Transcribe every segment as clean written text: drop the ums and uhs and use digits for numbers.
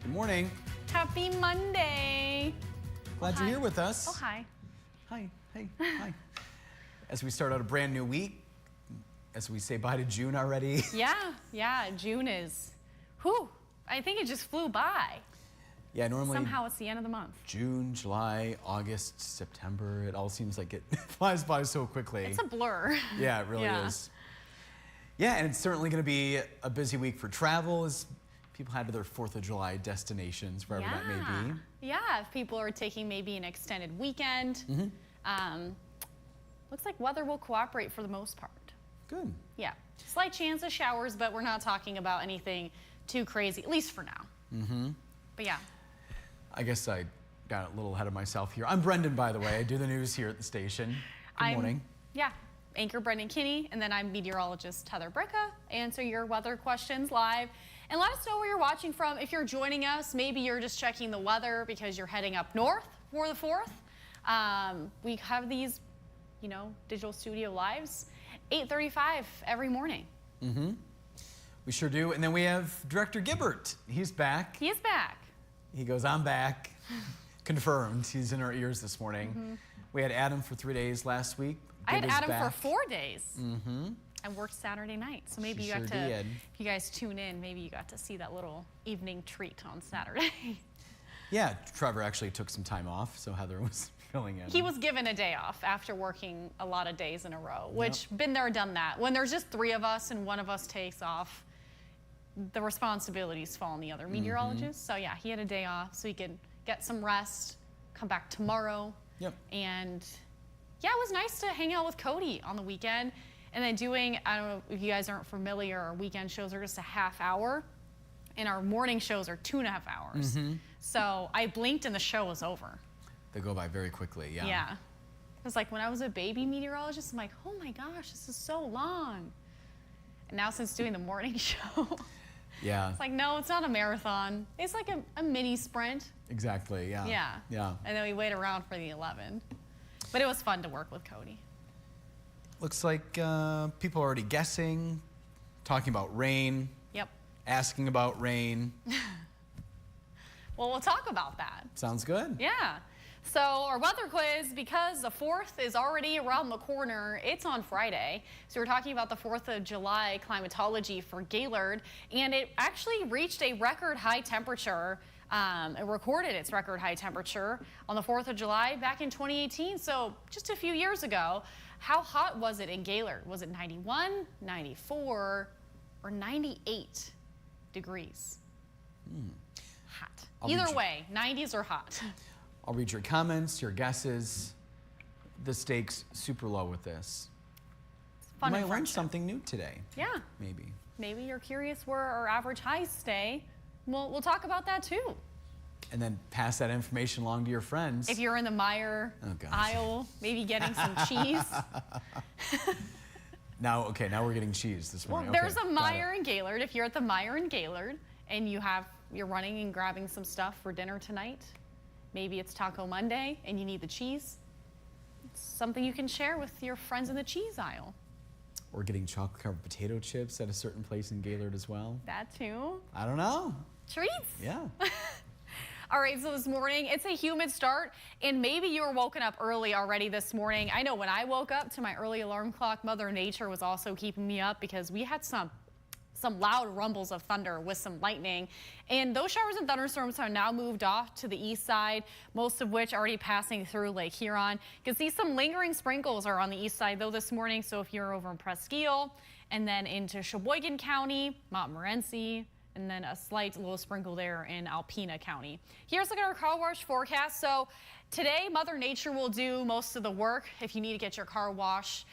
Good morning. Happy Monday. Glad you're here with us. Oh, hi. Hi, hey, hi. As we start out a brand new week, as we say bye to June already. Yeah, June is, whew, I think it just flew by. Yeah, normally Somehow it's the end of the month. June, July, August, September, it all seems like it flies by so quickly. It's a blur. Yeah, it really is. Yeah, and it's certainly going to be a busy week for travel as people head to their 4th of July destinations, wherever that may be. Yeah, if people are taking maybe an extended weekend. Looks like weather will cooperate for the most part. Good. Yeah, slight chance of showers, but we're not talking about anything too crazy, at least for now. But yeah. I guess I got a little ahead of myself here. I'm Brendan, by the way. I do the news here at the station. Good morning. Yeah, anchor Brendan Kinney, and then I'm meteorologist Heather Bricca. Answer your weather questions live. And let us know where you're watching from. If you're joining us, maybe you're just checking the weather because you're heading up north for the 4th. We have these, digital studio lives, 8:35 every morning. We sure do. And then we have Director Gibbert. He's back. He is back. He goes, I'm back. Confirmed. He's in our ears this morning. We had Adam for 3 days last week. I had Gibber's Adam back. for 4 days. I worked Saturday night, so maybe you got to, if you guys tune in, maybe you got to see that little evening treat on Saturday. Yeah, Trevor actually took some time off, so Heather was filling in. He was given a day off after working a lot of days in a row, which been there, done that. When there's just 3 of us and one of us takes off, the responsibilities fall on the other meteorologist. So yeah, he had a day off so he could get some rest, come back tomorrow. And yeah, it was nice to hang out with Cody on the weekend. And then doing, I don't know if you guys aren't familiar, our weekend shows are just a half hour, and our morning shows are 2.5 hours. So I blinked and the show was over. They go by very quickly, Yeah. It was like when I was a baby meteorologist, I'm like, oh my gosh, this is so long. And now since doing the morning show, it's like, no, it's not a marathon. It's like a mini sprint. Exactly, yeah. And then we wait around for the 11. But it was fun to work with Cody. Looks like people are already guessing, talking about rain. Asking about rain. Well, we'll talk about that. Sounds good. Yeah. So our weather quiz, because the 4th is already around the corner, it's on Friday. So we're talking about the 4th of July climatology for Gaylord, and it actually reached a record high temperature. It recorded its record high temperature on the 4th of July back in 2018, so just a few years ago. How hot was it in Gaylord? Was it 91, 94, or 98 degrees? Hot. Either way, 90s are hot. I'll read your comments, your guesses. The stakes super low with this. Fun. You might learn something new today. Yeah. Maybe. Maybe you're curious where our average highs stay. We'll talk about that too. And then pass that information along to your friends. If you're in the Meijer aisle, maybe getting some cheese. Now we're getting cheese this morning. Well, there's a Meijer in Gaylord. If you're at the Meijer in Gaylord and you're running and grabbing some stuff for dinner tonight, maybe it's Taco Monday and you need the cheese. It's something you can share with your friends in the cheese aisle. Or getting chocolate-covered potato chips at a certain place in Gaylord as well. That too. I don't know. Treats. Yeah. All right, so this morning, it's a humid start, and maybe you were woken up early already this morning. I know when I woke up to my early alarm clock, Mother Nature was also keeping me up because we had some loud rumbles of thunder with some lightning. And those showers and thunderstorms have now moved off to the east side, most of which already passing through Lake Huron. You can see some lingering sprinkles are on the east side, though, this morning. So if you're over in Presque Isle and then into Sheboygan County, Montmorency, and then a slight little sprinkle there in Alpena County. Here's a look at our car wash forecast. So today, Mother Nature will do most of the work if you need to get your car washed.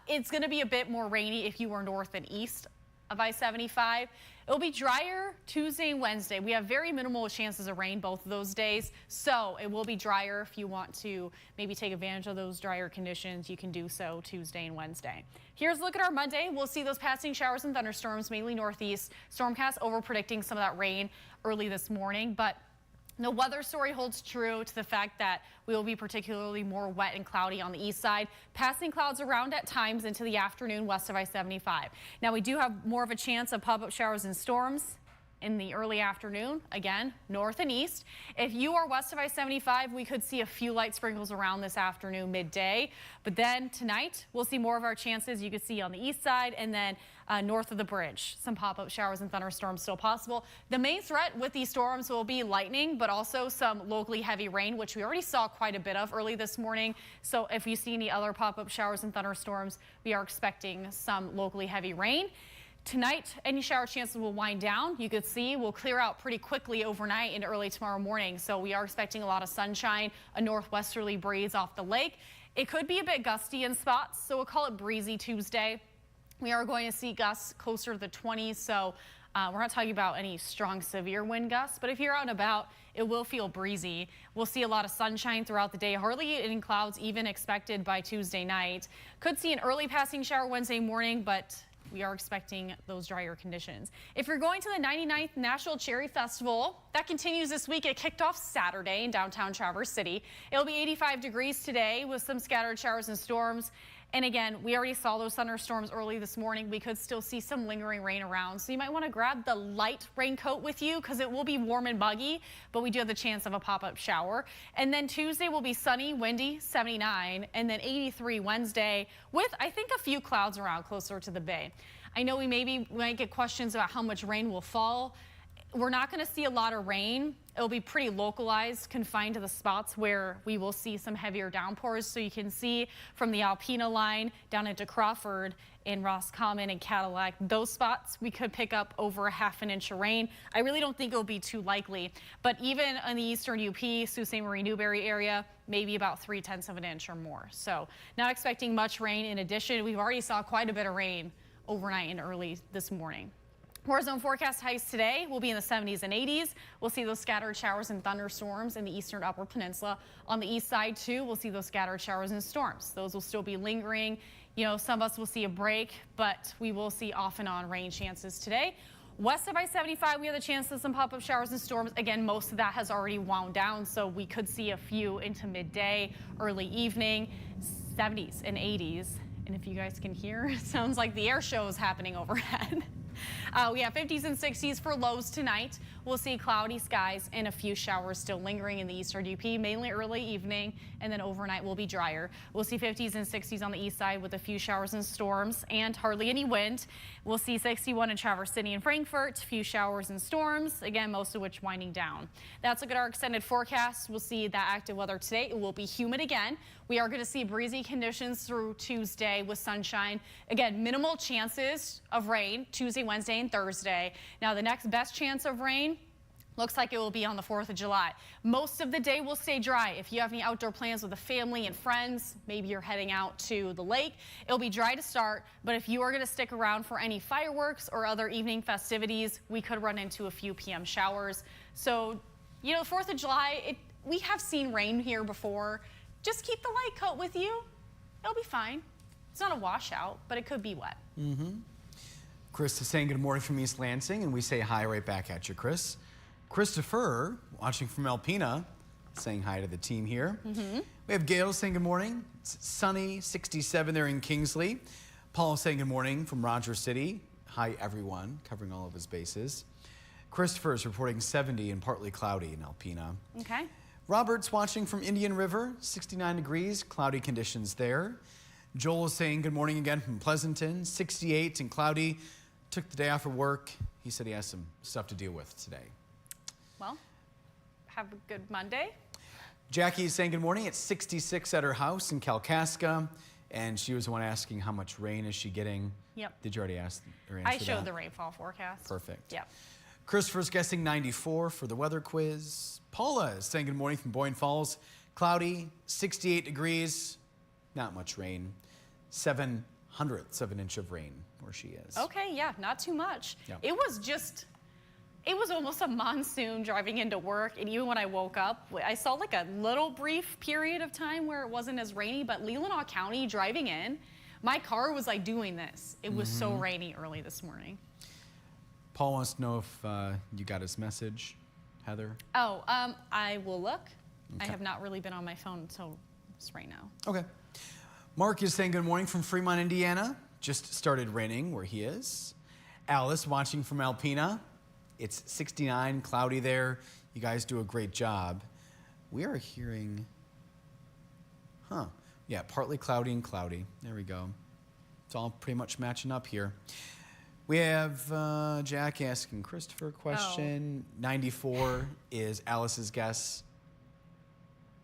It's going to be a bit more rainy if you are north and east of I-75. It'll be drier Tuesday and Wednesday. We have very minimal chances of rain both of those days, so it will be drier. If you want to maybe take advantage of those drier conditions, you can do so Tuesday and Wednesday. Here's a look at our Monday. We'll see those passing showers and thunderstorms, mainly northeast. Stormcast over predicting some of that rain early this morning, but the weather story holds true to the fact that we will be particularly more wet and cloudy on the east side, passing clouds around at times into the afternoon west of I-75. Now we do have more of a chance of pop-up showers and storms in the early afternoon, again, north and east. If you are west of I-75, we could see a few light sprinkles around this afternoon, midday. But then tonight, we'll see more of our chances. You can see on the east side and then north of the bridge. Some pop-up showers and thunderstorms still possible. The main threat with these storms will be lightning, but also some locally heavy rain, which we already saw quite a bit of early this morning. So if you see any other pop-up showers and thunderstorms, we are expecting some locally heavy rain. Tonight, any shower chances will wind down. You could see we'll clear out pretty quickly overnight and early tomorrow morning. So we are expecting a lot of sunshine, a northwesterly breeze off the lake. It could be a bit gusty in spots, so we'll call it breezy Tuesday. We are going to see gusts closer to the 20s, so we're not talking about any strong, severe wind gusts, but if you're out and about, it will feel breezy. We'll see a lot of sunshine throughout the day, hardly any clouds even expected by Tuesday night. Could see an early passing shower Wednesday morning, but we are expecting those drier conditions. If you're going to the 99th National Cherry Festival, that continues this week. It kicked off Saturday in downtown Traverse City. It'll be 85 degrees today with some scattered showers and storms. And again, we already saw those thunderstorms early this morning. We could still see some lingering rain around. So you might want to grab the light raincoat with you because it will be warm and muggy, but we do have the chance of a pop-up shower. And then Tuesday will be sunny, windy, 79, and then 83 Wednesday with, I think, a few clouds around closer to the bay. I know we might get questions about how much rain will fall. We're not going to see a lot of rain. It'll be pretty localized, confined to the spots where we will see some heavier downpours. So you can see from the Alpena line down into Crawford in Roscommon and Cadillac, those spots we could pick up over a ½ an inch of rain. I really don't think it'll be too likely, but even on the eastern UP, Sault Ste. Marie, Newberry area, maybe about 3/10 of an inch or more. So not expecting much rain. In addition, we've already saw quite a bit of rain overnight and early this morning. Horizontal forecast highs today will be in the 70s and 80s. We'll see those scattered showers and thunderstorms in the eastern upper peninsula. On the east side, too, we'll see those scattered showers and storms. Those will still be lingering. You know, some of us will see a break, but we will see off and on rain chances today. West of I-75, we have the chance of some pop-up showers and storms. Again, most of that has already wound down, so we could see a few into midday, early evening, 70s and 80s. And if you guys can hear, it sounds like the air show is happening overhead. We have 50s and 60s for lows tonight. We'll see cloudy skies and a few showers still lingering in the eastern UP, mainly early evening, and then overnight will be drier. We'll see 50s and 60s on the east side with a few showers and storms and hardly any wind. We'll see 61 in Traverse City and Frankfort, few showers and storms, again, most of which winding down. That's a good our extended forecast. We'll see that active weather today. It will be humid again. We are going to see breezy conditions through Tuesday with sunshine. Again, minimal chances of rain Tuesday, Wednesday, and Thursday. Now, the next best chance of rain looks like it will be on the 4th of July. Most of the day will stay dry. If you have any outdoor plans with the family and friends, maybe you're heading out to the lake, it'll be dry to start. But if you are going to stick around for any fireworks or other evening festivities, we could run into a few PM showers. So, you know, the 4th of July, we have seen rain here before. Just keep the light coat with you. It'll be fine. It's not a washout, but it could be wet. Chris is saying good morning from East Lansing, and we say hi right back at you, Chris. Christopher, watching from Alpena, saying hi to the team here. We have Gail saying good morning. It's sunny, 67 there in Kingsley. Paul saying good morning from Rogers City. Hi, everyone, covering all of his bases. Christopher is reporting 70 and partly cloudy in Alpena. Okay. Robert's watching from Indian River, 69 degrees, cloudy conditions there. Joel is saying good morning again from Pleasanton, 68 and cloudy. Took the day off of work. He said he has some stuff to deal with today. Well, have a good Monday. Jackie is saying good morning. It's 66 at her house in Kalkaska, and she was the one asking how much rain is she getting. Yep. Did you already ask or answer I showed that? the rainfall forecast. Perfect. Yep. Christopher's guessing 94 for the weather quiz. Paula is saying good morning from Boyne Falls. Cloudy, 68 degrees, not much rain. 7/100 of an inch of rain where she is. Okay, yeah, not too much. Yep. It was almost a monsoon driving into work, and even when I woke up, I saw like a little brief period of time where it wasn't as rainy, but Leelanau County driving in, my car was like doing this. It was so rainy early this morning. Paul wants to know if you got his message, Heather. Oh, I will look. I Okay. have not really been on my phone until just right now. Okay. Mark is saying good morning from Fremont, Indiana. Just started raining where he is. Alice watching from Alpena. It's 69, cloudy there. You guys do a great job. We are hearing, yeah, partly cloudy and cloudy. There we go. It's all pretty much matching up here. We have Jack asking Christopher a question. 94 is Alice's guess.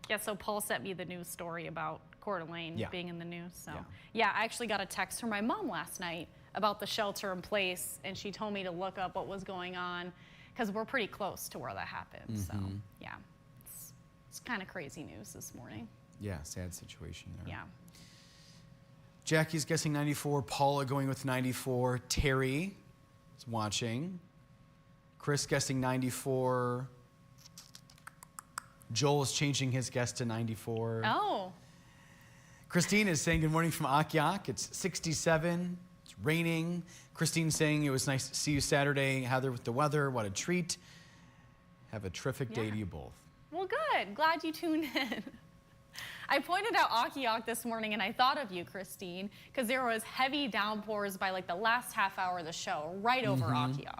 Yeah, so Paul sent me the news story about Coeur d'Alene being in the news. So yeah, I actually got a text from my mom last night about the shelter in place, and she told me to look up what was going on because we're pretty close to where that happened. So yeah, it's kind of crazy news this morning. Yeah, sad situation there. Yeah. Jackie's guessing 94. Paula going with 94. Terry is watching. Chris guessing 94. Joel is changing his guess to 94. Oh. Christine is saying good morning from Akiak. It's 67. It's raining. Christine's saying it was nice to see you Saturday, Heather, with the weather. What a treat. Have a terrific day to you both. Well, good. Glad you tuned in. I pointed out Akiak this morning, and I thought of you, Christine, because there was heavy downpours by like the last half hour of the show, right over Akiak.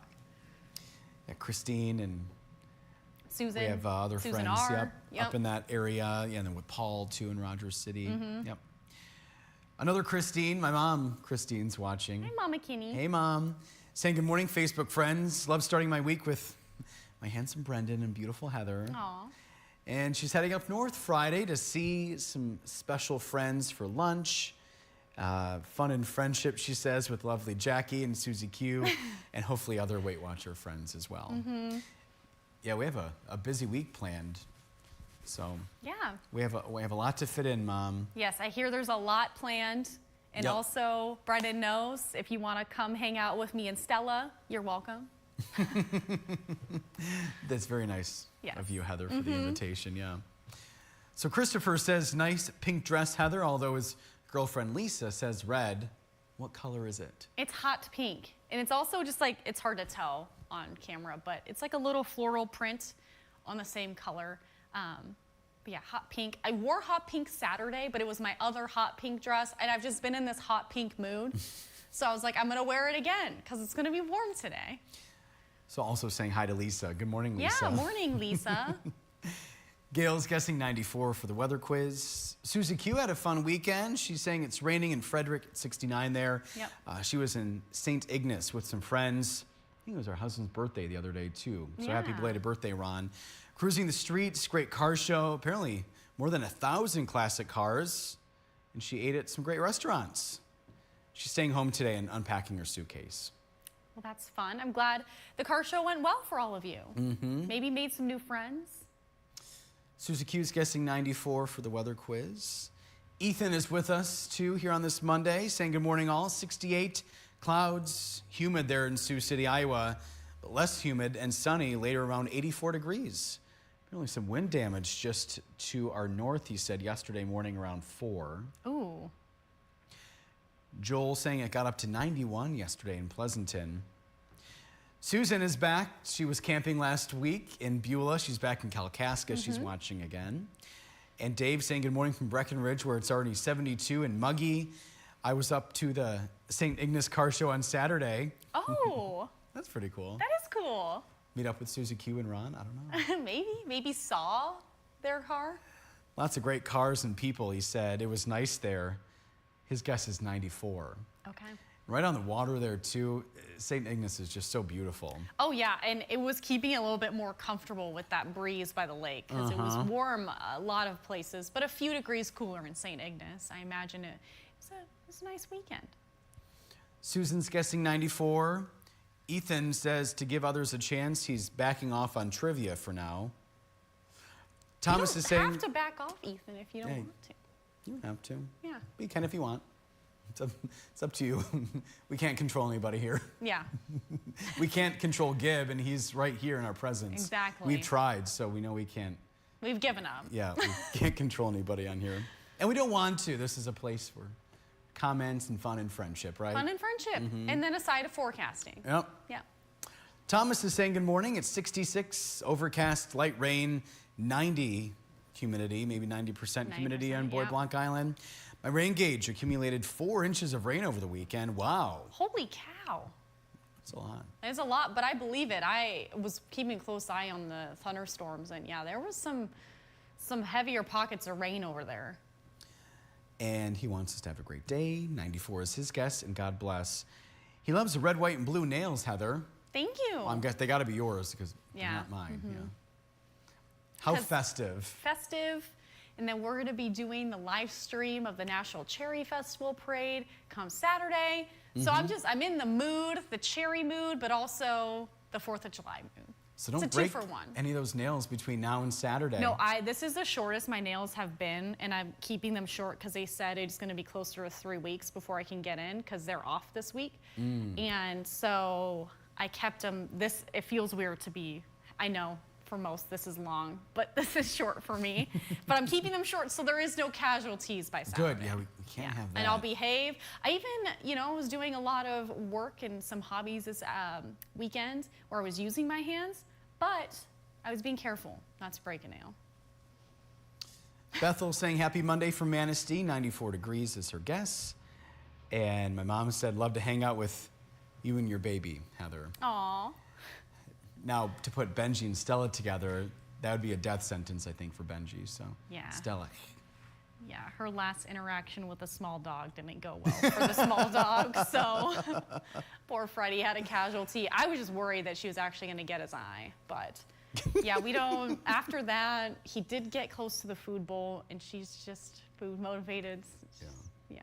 Yeah, Christine and Susan. We have other Susan friends R. up in that area. Yeah, and then with Paul, too, in Rogers City. Yep. Another Christine. My mom, Christine's watching. Hi, Mama Kinney. Hey, Mom. Saying good morning, Facebook friends. Love starting my week with my handsome Brendan and beautiful Heather. Aw. And she's heading up north Friday to see some special friends for lunch. Fun and friendship, she says, with lovely Jackie and Susie Q, and hopefully other Weight Watcher friends as well. Yeah, we have a busy week planned. So yeah, we have a lot to fit in, Mom. Yes, I hear there's a lot planned. And also, Brendan knows if you want to come hang out with me and Stella, you're welcome. That's very nice of you, Heather, for the invitation, yeah. So Christopher says, nice pink dress, Heather, although his girlfriend Lisa says red. What color is it? It's hot pink. And it's also just like, it's hard to tell on camera, but it's like a little floral print on the same color. But yeah, hot pink. I wore hot pink Saturday, but it was my other hot pink dress, and I've just been in this hot pink mood. So I was like, I'm gonna wear it again, because it's gonna be warm today. So also saying hi to Lisa. Good morning, Lisa. Yeah, morning, Lisa. Gail's guessing 94 for the weather quiz. Susie Q had a fun weekend. She's saying it's raining in Frederick at 69 there. Yep. She was in St. Ignace with some friends. I think it was our husband's birthday the other day, too. So happy belated birthday, Ron. Cruising the streets, great car show. Apparently more than 1,000 classic cars. And she ate at some great restaurants. She's staying home today and unpacking her suitcase. Well, that's fun. I'm glad the car show went well for all of you. Maybe made some new friends. Susie Q's guessing 94 for the weather quiz. Ethan is with us, too, here on this Monday, saying good morning, all. 68 clouds, humid there in Sioux City, Iowa, but less humid and sunny, later around 84 degrees. Apparently some wind damage just to our north, he said, yesterday morning around 4. Ooh. Joel saying it got up to 91 yesterday in Pleasanton. Susan is back. She was camping last week in Beulah. She's back in Kalkaska. She's watching again. And Dave saying good morning from Breckenridge, where it's already 72 in Muggy. I was up to the St. Ignace car show on Saturday. Oh. That's pretty cool. That is cool. Meet up with Susie Q and Ron? I don't know. Maybe saw their car. Lots of great cars and people, he said. It was nice there. His guess is 94. Okay. Right on the water there, too. St. Ignace is just so beautiful. Oh, yeah, and it was keeping it a little bit more comfortable with that breeze by the lake, because it was warm a lot of places, but a few degrees cooler in St. Ignace. I imagine it was a nice weekend. Susan's guessing 94. Ethan says to give others a chance, he's backing off on trivia for now. Thomas is saying... You don't have to back off, Ethan, if you don't want to. You don't have to. Yeah. But you can if you want. It's up to you. We can't control anybody here. Yeah. We can't control Gib, and he's right here in our presence. Exactly. We've tried, so we know we can't. We've given up. Yeah, we can't control anybody on here. And we don't want to. This is a place for comments and fun and friendship, right? Fun and friendship. And then a side of forecasting. Yep. Yeah. Thomas is saying good morning. It's 66, overcast, light rain, 90 humidity, maybe 90% humidity on Bois Blanc Island. My rain gauge accumulated 4 inches of rain over the weekend. Wow. Holy cow. It's a lot. It's a lot, but I believe it. I was keeping a close eye on the thunderstorms, and yeah, there was some heavier pockets of rain over there. And he wants us to have a great day. 94 is his guess, and God bless. He loves the red, white, and blue nails, Heather. Thank you. Well, they got to be yours because they're not mine. Yeah. How festive. Festive. And then we're going to be doing the live stream of the National Cherry Festival Parade come Saturday. So I'm in the mood, the cherry mood, but also the 4th of July mood. So don't it's a break 2-for-1. any of those nails between now and Saturday. No, this is the shortest my nails have been, and I'm keeping them short because they said it's going to be closer to 3 weeks before I can get in because they're off this week. And so I kept them. It feels weird to be, I know. For most, this is long, but this is short for me. But I'm keeping them short, so there is no casualties by Saturday. Good, yeah, we can't have that. And I'll behave. I even, was doing a lot of work and some hobbies this weekend where I was using my hands, but I was being careful not to break a nail. Bethel saying happy Monday from Manistee, 94 degrees is her guess. And my mom said, love to hang out with you and your baby, Heather. Aw. Now, to put Benji and Stella together, that would be a death sentence, I think, for Benji. So, yeah. Stella. Yeah, her last interaction with a small dog didn't go well for the small dog. So, poor Freddie had a casualty. I was just worried that she was actually going to get his eye. But, yeah, we don't. After that, he did get close to the food bowl, and she's just food motivated. Yeah.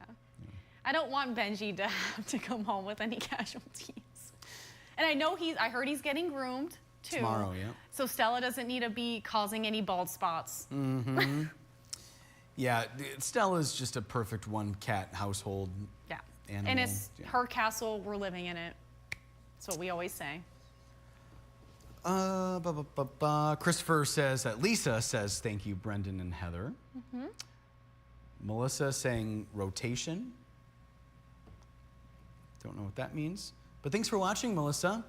I don't want Benji to have to come home with any casualties. And I know I heard he's getting groomed too. Tomorrow, yeah. So Stella doesn't need to be causing any bald spots. Yeah, Stella's just a perfect one-cat household animal. And it's her castle, we're living in it. That's what we always say. Christopher says that Lisa says, thank you, Brendan and Heather. Melissa saying rotation. Don't know what that means. But thanks for watching, Melissa.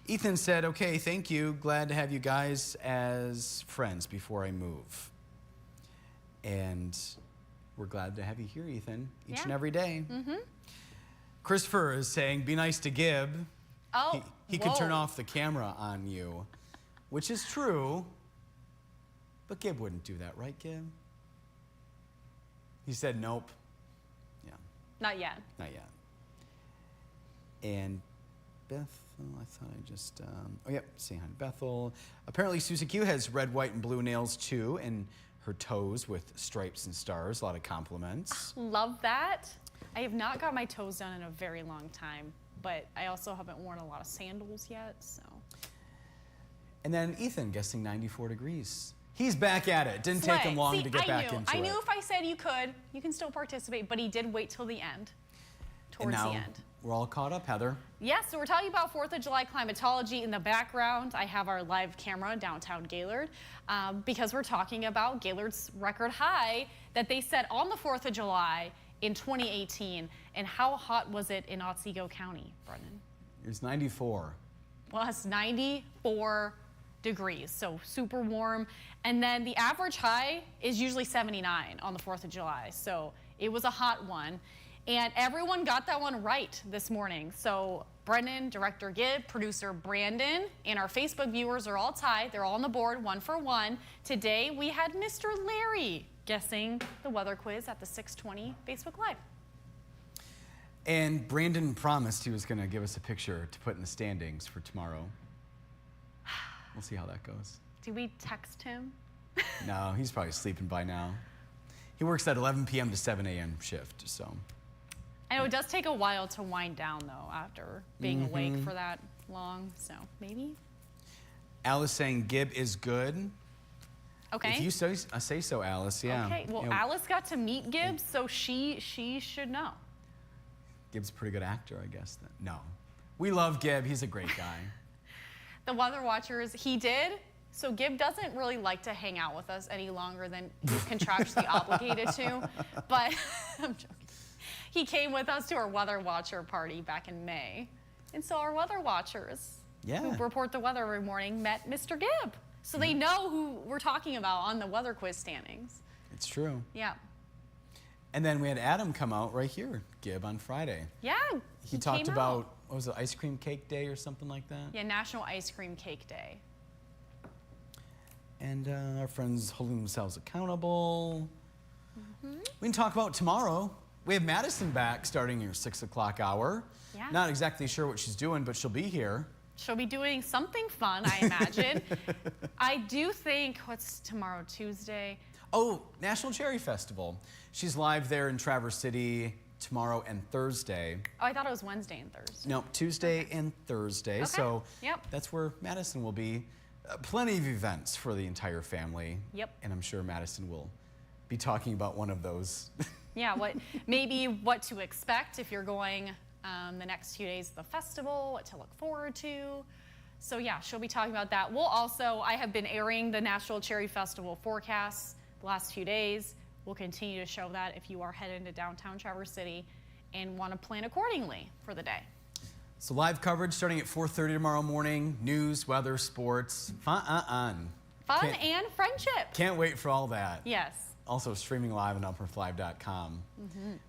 Ethan said, okay, thank you. Glad to have you guys as friends before I move. And we're glad to have you here, Ethan, each and every day. Christopher is saying, be nice to Gib. Oh, he could turn off the camera on you, which is true. But Gib wouldn't do that, right, Gib? He said nope. Yeah. Not yet. Not yet. And Bethel, I thought I just, saying hi to Bethel. Apparently Susie Q has red, white, and blue nails too, and her toes with stripes and stars. A lot of compliments. Love that. I have not got my toes done in a very long time, but I also haven't worn a lot of sandals yet, so. And then Ethan guessing 94 degrees. He's back at it. Didn't take him long to get back into it. I knew if I said you can still participate, but he did wait till the end, towards the end. We're all caught up, Heather. Yes, so we're talking about 4th of July climatology. In the background, I have our live camera downtown Gaylord because we're talking about Gaylord's record high that they set on the 4th of July in 2018. And how hot was it in Otsego County, Brendan? It was 94. Well, it's 94 degrees, so super warm. And then the average high is usually 79 on the 4th of July. So it was a hot one. And everyone got that one right this morning. So Brendan, Director Gibb, Producer Brandon, and our Facebook viewers are all tied. They're all on the board, 1 for 1. Today we had Mr. Larry guessing the weather quiz at the 620 Facebook Live. And Brandon promised he was going to give us a picture to put in the standings for tomorrow. We'll see how that goes. Do we text him? No, he's probably sleeping by now. He works at 11 p.m. to 7 a.m. shift, so. I know it does take a while to wind down, though, after being awake for that long, so maybe. Alice saying Gib is good. Okay. If you say so, Alice, yeah. Okay, well, Alice got to meet Gibbs, so she should know. Gib's a pretty good actor, I guess. No. We love Gib. He's a great guy. The Weather Watchers, he did. So Gib doesn't really like to hang out with us any longer than he's contractually obligated to, but I'm joking. He came with us to our Weather Watcher party back in May. And so our Weather Watchers, who report the weather every morning, met Mr. Gibb. So they know who we're talking about on the weather quiz standings. It's true. Yeah. And then we had Adam come out right here, Gib, on Friday. Yeah. He talked about what was it, Ice Cream Cake Day or something like that? Yeah, National Ice Cream Cake Day. And our friends holding themselves accountable. We can talk about tomorrow. We have Madison back starting your 6 o'clock hour. Yeah. Not exactly sure what she's doing, but she'll be here. She'll be doing something fun, I imagine. I do think, what's tomorrow, Tuesday? Oh, National Cherry Festival. She's live there in Traverse City tomorrow and Thursday. Oh, I thought it was Wednesday and Thursday. No, Tuesday and Thursday. Okay. So Yep. that's where Madison will be. Plenty of events for the entire family. Yep. And I'm sure Madison will be talking about one of those. Yeah, maybe what to expect if you're going the next few days of the festival, what to look forward to. So yeah, she'll be talking about that. I have been airing the National Cherry Festival forecasts the last few days. We'll continue to show that if you are headed into downtown Traverse City and want to plan accordingly for the day. So live coverage starting at 4:30 tomorrow morning. News, weather, sports, fun. Fun and friendship. Can't wait for all that. Yes. Also streaming live on upperflive.com.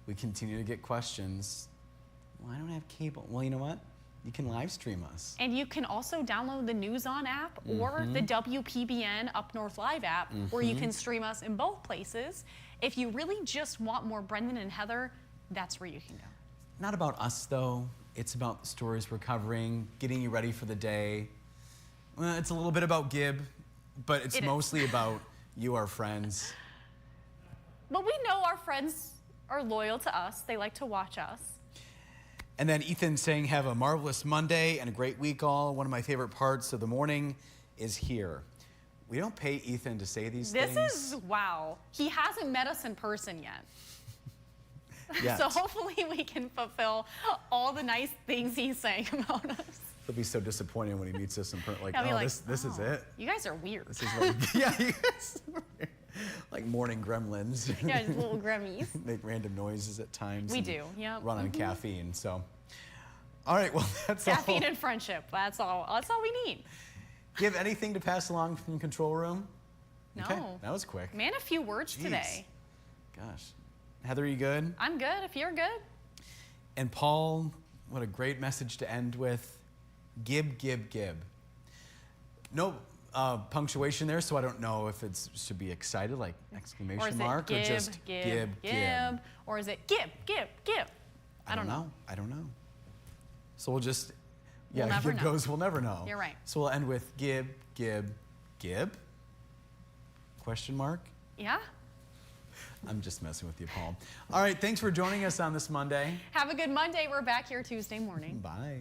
We continue to get questions. Well, I don't have cable. Well, you know what? You can live stream us. And you can also download the News On app or the WPBN Up North Live app, where you can stream us in both places. If you really just want more Brendan and Heather, that's where you can go. Not about us, though. It's about the stories we're covering, getting you ready for the day. Well, it's a little bit about Gib, but it's mostly about you, our friends. But we know our friends are loyal to us. They like to watch us. And then Ethan saying, have a marvelous Monday and a great week all. One of my favorite parts of the morning is here. We don't pay Ethan to say these things. This is, wow. He hasn't met us in person yet. Yet. So hopefully we can fulfill all the nice things he's saying about us. He'll be so disappointed when he meets us in person. Like, He'll be oh, like, this is it. You guys are weird. This is what yeah, you guys are weird. Like morning gremlins. Yeah, just little gremmies. Make random noises at times. We do, yep. Run on caffeine, so. All right, well, that's Caffeine all. and friendship. That's all we need. Do you have anything to pass along from the control room? No. Okay, that was quick. Man, a few words today. Gosh. Heather, you good? I'm good, if you're good. And Paul, what a great message to end with. Gib, gib, gib. No punctuation there, so I don't know if it should be excited, like exclamation Or is mark, it gib, or just gib, gib. Or is it gib, gib, gib? I don't know. I don't know. So we'll just, We'll never gib know. goes, we'll never know. You're right. So we'll end with gib, gib, gib? Question mark? Yeah? I'm just messing with you, Paul. All right, thanks for joining us on this Monday. Have a good Monday. We're back here Tuesday morning. Bye.